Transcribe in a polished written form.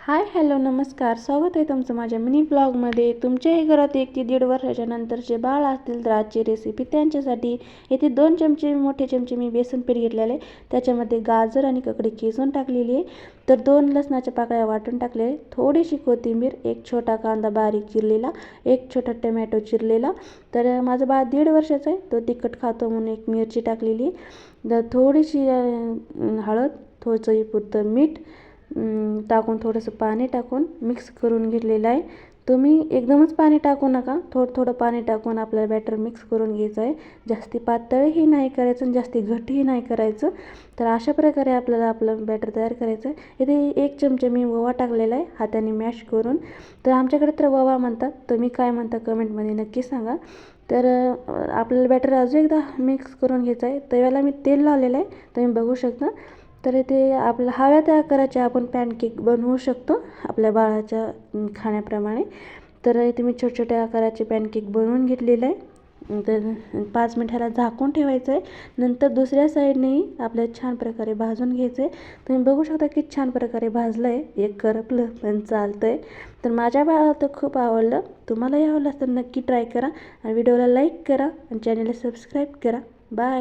Hi hello नमस्कार, स्वागत आहे तुमचं माझ्या मिनी ब्लॉगमध्ये. तुमच्याही घरात 1 ते 1.5 वर्षाच्या नंतरचे बाळ असतील तर आजची रेसिपी त्यांच्यासाठी. येथे 2 चमचे मोठे चमचे मी बेसन पीठ घेतलेले, त्याच्यामध्ये गाजर आणि ककडी किसून टाकलेली आहे. तर 2 लसणाच्या पाकळ्या वाटून टाकले, थोडीशी कोथिंबीर, 1 छोटा कांदा बारीक चिरलेला, 1 छोटा टमॅटो चिरलेला. तर माझं बाळ 1.5 वर्षाचं आहे, तो तिखट खातो म्हणून 1 मिरची टाकलेली. तर थोडीशी हळद, थोडं चवीपुरतं मीठ टाकून थोडंसं पाणी टाकून मिक्स करून घेतलेलं आहे. तुम्ही एकदमच पाणी टाकू नका, थोडं थोडं पाणी टाकून आपल्याला बॅटर मिक्स करून घ्यायचं आहे. जास्ती पातळही नाही करायचं आणि जास्ती घट्टही नाही करायचं. तर अशा प्रकारे आपल्याला आपलं बॅटर तयार करायचं आहे. इथे 1 चमचा मी ओवा टाकलेला आहे हाताने मॅश करून. तर आमच्याकडे तर ओवा म्हणतात, तुम्ही काय म्हणता कमेंटमध्ये नक्की सांगा. तर आपल्याला बॅटर अजून एकदा मिक्स करून घ्यायचं आहे. तव्याला मी तेल लावलेलं आहे, तुम्ही बघू शकता. तर इथे आपल्या हव्या त्या आकाराचे आपण पॅनकेक बनवू शकतो आपल्या बाळाच्या खाण्याप्रमाणे. तर इथे मी छोट्या छोट्या आकाराचे पॅनकेक बनवून घेतलेलं आहे. तर 5 मिनिटाला झाकून ठेवायचं आहे. नंतर दुसऱ्या साईडनेही आपल्याला छान प्रकारे भाजून घ्यायचं आहे. तुम्ही बघू शकता की छान प्रकारे भाजलं आहे, एक करपलं पण चालतं आहे. तर माझ्या बाळाला तर खूप आवडलं. तुम्हालाही आवडलं तर नक्की ट्राय करा आणि व्हिडिओला लाईक करा आणि चॅनलला सबस्क्राईब करा. बाय.